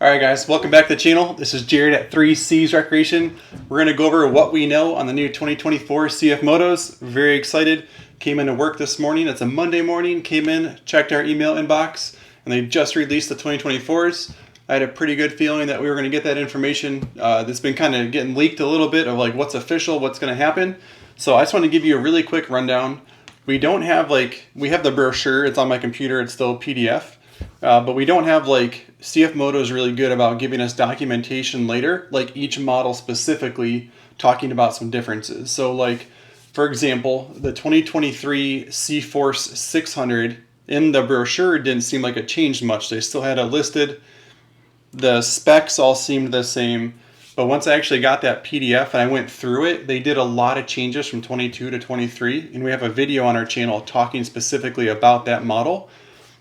Alright guys, welcome back to the channel. This is Jared at 3C's Recreation. We're going to go over what we know on the new 2024 CFMotos. Very excited. Came into work this morning. It's a Monday morning. Came in, checked our email inbox, and they just released the 2024s. I had a pretty good feeling that we were going to get that information. That's been kind of getting leaked a little bit of like what's official, what's going to happen. So I just want to give you a really quick rundown. We don't have we have the brochure. It's on my computer. It's still PDF. But we don't have CFMoto is really good about giving us documentation later, like each model specifically talking about some differences. So for example, the 2023 CForce 600 in the brochure didn't seem like it changed much. They still had it listed. The specs all seemed the same. But once I actually got that PDF and I went through it, they did a lot of changes from 22 to 23. And we have a video on our channel talking specifically about that model.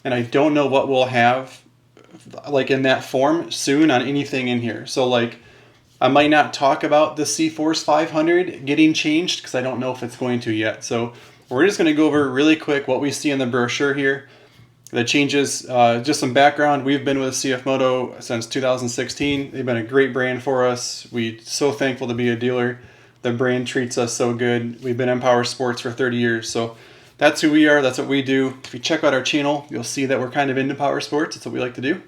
And I don't know what we'll have in that form soon on anything in here. So I might not talk about the CForce 500 getting changed because I don't know if it's going to yet. So we're just going to go over really quick what we see in the brochure here. The changes, just some background. We've been with CFMoto since 2016. They've been a great brand for us. We're so thankful to be a dealer. The brand treats us so good. We've been in power sports for 30 years. So that's who we are. That's what we do. If you check out our channel, you'll see that we're kind of into power sports. That's what we like to do.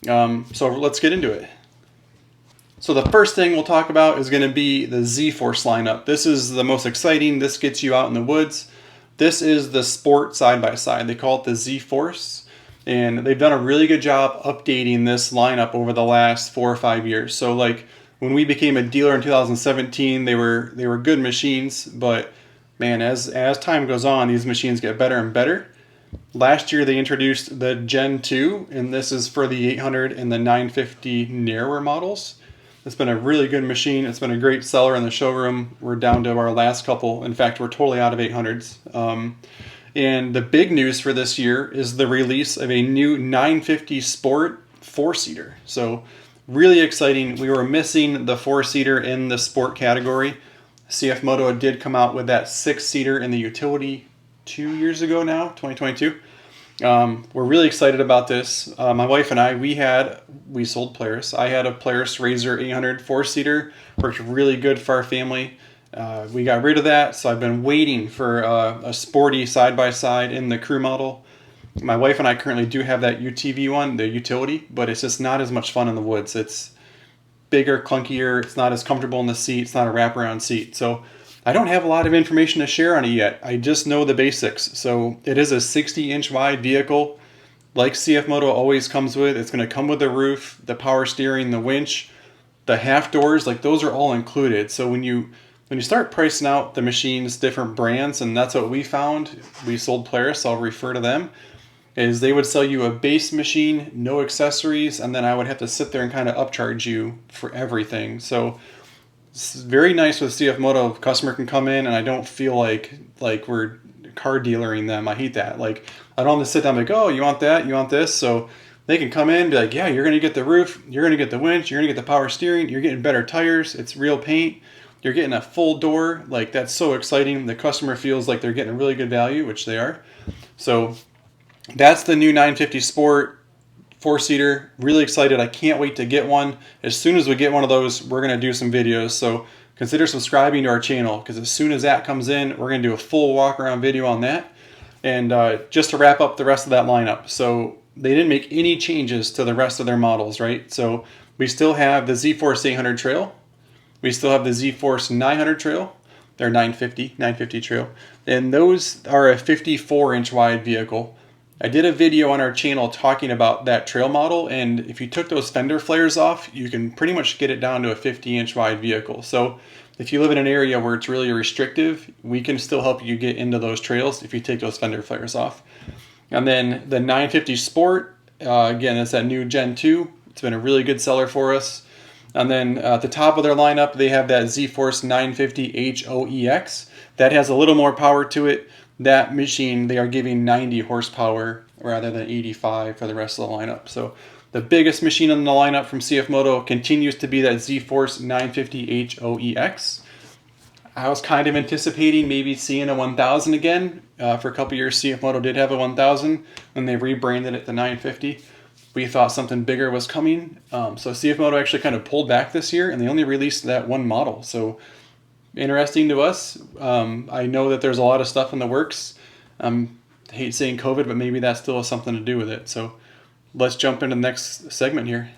So let's get into it. So the first thing we'll talk about is going to be the Zforce lineup. This is the most exciting. This gets you out in the woods. This is the sport side-by-side. They call it the Zforce. And they've done a really good job updating this lineup over the last 4 or 5 years. So when we became a dealer in 2017, they were good machines, but man, as time goes on, these machines get better and better. Last year they introduced the Gen 2, and this is for the 800 and the 950 narrower models. It's been a really good machine. It's been a great seller in the showroom. We're down to our last couple. In fact, we're totally out of 800s. And the big news for this year is the release of a new 950 Sport 4-seater. So really exciting. We were missing the 4-seater in the sport category. CFMoto did come out with that 6-seater in the utility 2 years ago now, 2022. We're really excited about this. My wife and I, we sold Polaris. I had a Polaris Razor 800 4-seater, worked really good for our family. We got rid of that, so I've been waiting for a sporty side-by-side in the crew model. My wife and I currently do have that UTV one, the utility, but it's just not as much fun in the woods. It's bigger, clunkier, it's not as comfortable in the seat, it's not a wraparound seat. So I don't have a lot of information to share on it yet. I just know the basics. So it is a 60-inch wide vehicle like CFMoto always comes with. It's going to come with the roof, the power steering, the winch, the half doors, those are all included. So when you start pricing out the machines, different brands, and that's what we found, we sold Polaris, so I'll refer to them, is they would sell you a base machine, no accessories, and then I would have to sit there and kind of upcharge you for everything. So it's very nice with CFMoto. Customer can come in and I don't feel like we're car dealering them. I hate that. I don't have to sit down and oh, you want that? You want this? So they can come in and be like, yeah, you're going to get the roof, you're going to get the winch, you're going to get the power steering, you're getting better tires, it's real paint, you're getting a full door. That's so exciting. The customer feels like they're getting a really good value, which they are. So that's the new 950 Sport 4-seater. Really excited. I can't wait to get one. As soon as we get one of those, we're going to do some videos. So consider subscribing to our channel, because as soon as that comes in, we're going to do a full walk around video on that. And just to wrap up the rest of that lineup. So they didn't make any changes to the rest of their models, right? So we still have the Zforce 800 trail. We still have the Zforce 900 trail. They're 950 trail. And those are a 54-inch wide vehicle. I did a video on our channel talking about that trail model, and if you took those fender flares off, you can pretty much get it down to a 50-inch wide vehicle. So if you live in an area where it's really restrictive, we can still help you get into those trails if you take those fender flares off. And then the 950 Sport, again, that's that new Gen 2. It's been a really good seller for us. And then at the top of their lineup, they have that Zforce 950 HOEX. That has a little more power to it. That machine, they are giving 90 horsepower rather than 85 for the rest of the lineup. So the biggest machine in the lineup from CFMoto continues to be that Zforce 950 HOEX. I was kind of anticipating maybe seeing a 1000 again. For a couple years, CFMoto did have a 1000, and they rebranded it to 950. we thought something bigger was coming. So CFMoto actually kind of pulled back this year, and they only released that one model. So interesting to us. I know that there's a lot of stuff in the works. I hate saying COVID, but maybe that still has something to do with it. So let's jump into the next segment here.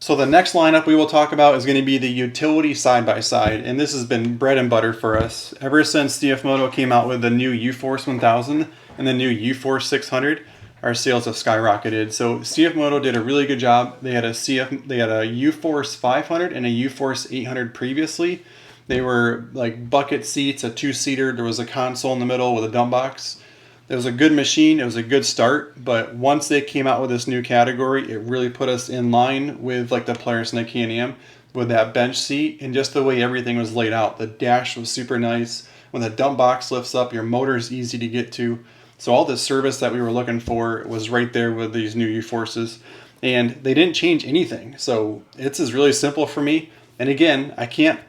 So the next lineup we will talk about is going to be the utility side-by-side, and this has been bread and butter for us. Ever since CFMoto came out with the new UForce 1000 and the new UForce 600, our sales have skyrocketed. So CFMoto did a really good job. They had a UForce 500 and a UForce 800 previously. They were like bucket seats, a two-seater. There was a console in the middle with a dump box. It was a good machine. It was a good start, but once they came out with this new category, it really put us in line with like the Polaris and the Can-Am with that bench seat and just the way everything was laid out. The dash was super nice. When the dump box lifts up, your motor is easy to get to. So all the service that we were looking for was right there with these new UForces, and they didn't change anything. So it's really simple for me. And again, I can't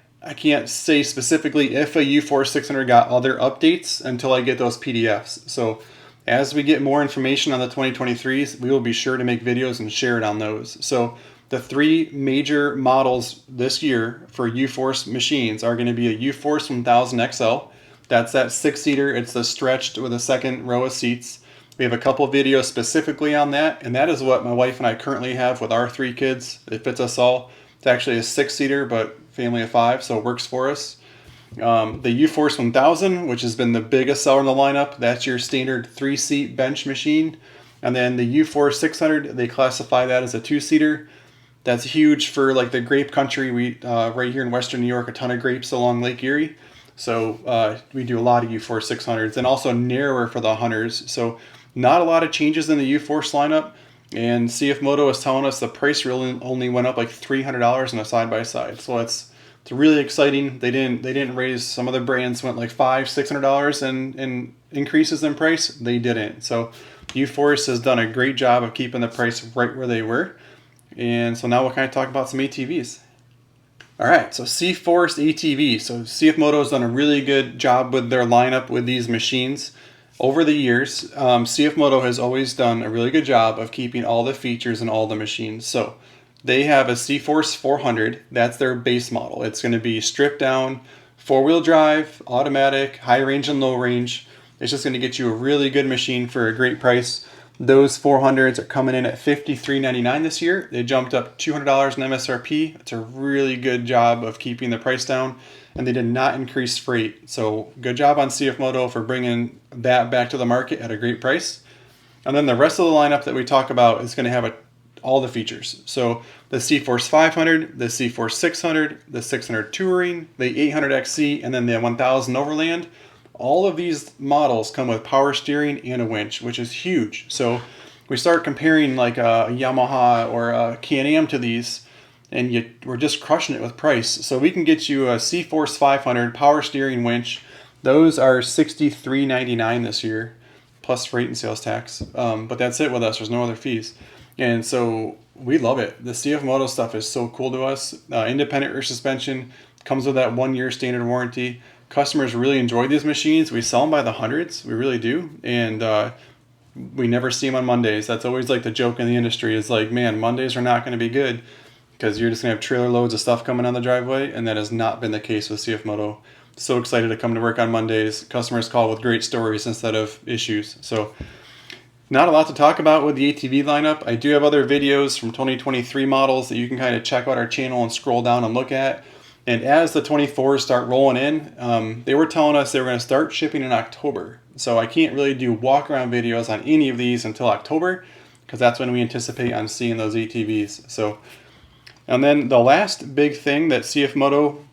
say specifically if a UForce 600 got other updates until I get those PDFs. So as we get more information on the 2023s, we will be sure to make videos and share it on those. So the three major models this year for UForce machines are going to be a UForce 1000 XL. That's that six-seater. It's the stretched with a second row of seats. We have a couple videos specifically on that, and that is what my wife and I currently have with our three kids. It fits us all. It's actually a six-seater, but family of five, so it works for us. The UForce 1000, which has been the biggest seller in the lineup, that's your standard three-seat bench machine. And then the UForce 600, they classify that as a two-seater. That's huge for like the grape country. We right here in Western New York, a ton of grapes along Lake Erie. So we do a lot of UForce 600s, and also narrower for the hunters. So not a lot of changes in the UForce lineup. And CFMoto is telling us the price really only went up like $300 on a side-by-side. So it's really exciting. They didn't raise. Some other brands went like $500-$600 in increases in price. They didn't. So UForce has done a great job of keeping the price right where they were. And so now we'll kind of talk about some ATVs. All right, so Zforce ATV. So CFMoto has done a really good job with their lineup with these machines. Over the years, CFMoto has always done a really good job of keeping all the features in all the machines. So they have a Zforce 400. That's their base model. It's going to be stripped down, four-wheel drive, automatic, high range and low range. It's just going to get you a really good machine for a great price. Those 400s are coming in at $53.99 this year. They jumped up $200 in MSRP. It's a really good job of keeping the price down, and they did not increase freight. So good job on CFMoto for bringing that back to the market at a great price. And then the rest of the lineup that we talk about is going to have all the features. So the Zforce 500, the Zforce 600, the 600 Touring, the 800 XC, and then the 1000 Overland. All of these models come with power steering and a winch, which is huge. So we start comparing like a Yamaha or a Can-Am to these, and we're just crushing it with price. So we can get you a Zforce 500 power steering winch. Those are $63.99 this year, plus freight and sales tax. But that's it with us. There's no other fees. And so we love it. The CFMoto stuff is so cool to us. Independent rear suspension, comes with that 1-year standard warranty. Customers really enjoy these machines. We sell them by the hundreds. We really do. And we never see them on Mondays. That's always like the joke in the industry is like, man, Mondays are not going to be good because you're just going to have trailer loads of stuff coming on the driveway. And that has not been the case with CFMoto. So excited to come to work on Mondays. Customers call with great stories instead of issues. So not a lot to talk about with the ATV lineup. I do have other videos from 2023 models that you can kind of check out our channel and scroll down and look at. And as the 24s start rolling in, they were telling us they were going to start shipping in October. So I can't really do walk-around videos on any of these until October because that's when we anticipate on seeing those ATVs. So, and then the last big thing that CFMoto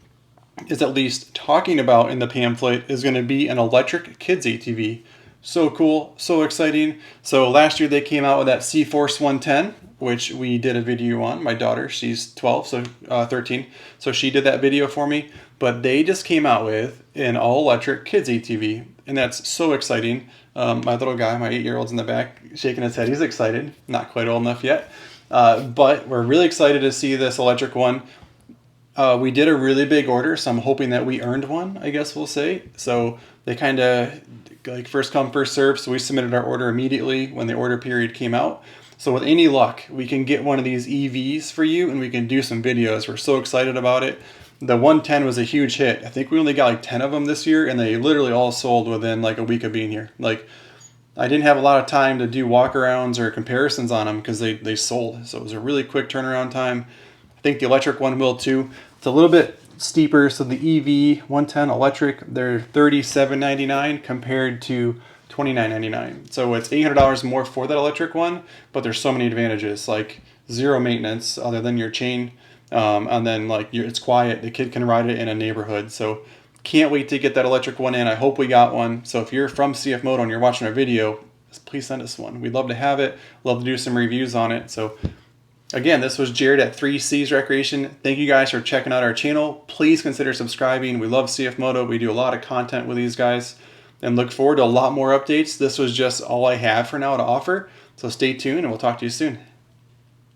is at least talking about in the pamphlet is going to be an electric kids ATV. So cool, so exciting. So last year they came out with that Zforce 110, which we did a video on. My daughter, she's 12, so 13. So she did that video for me. But they just came out with an all-electric kids ATV, and that's so exciting. My little guy, my 8-year-old's in the back shaking his head. He's excited. Not quite old enough yet. But we're really excited to see this electric one. We did a really big order, so I'm hoping that we earned one, I guess we'll say. So they kind of like first come, first serve. So we submitted our order immediately when the order period came out. So with any luck, we can get one of these EVs for you and we can do some videos. We're so excited about it. The 110 was a huge hit. I think we only got like 10 of them this year, and they literally all sold within like a week of being here. Like, I didn't have a lot of time to do walkarounds or comparisons on them because they sold. So it was a really quick turnaround time. I think the electric one will too. It's a little bit steeper. So the EV 110 electric, they're $37.99 compared to $29.99. So it's $800 more for that electric one, but there's so many advantages, like zero maintenance other than your chain. And then like it's quiet. The kid can ride it in a neighborhood. So can't wait to get that electric one in. I hope we got one. So if you're from CFMoto and you're watching our video, please send us one. We'd love to have it. Love to do some reviews on it. So again, this was Jared at 3Cs Recreation. Thank you guys for checking out our channel. Please consider subscribing. We love CFMoto. We do a lot of content with these guys and look forward to a lot more updates. This was just all I have for now to offer. So stay tuned and we'll talk to you soon.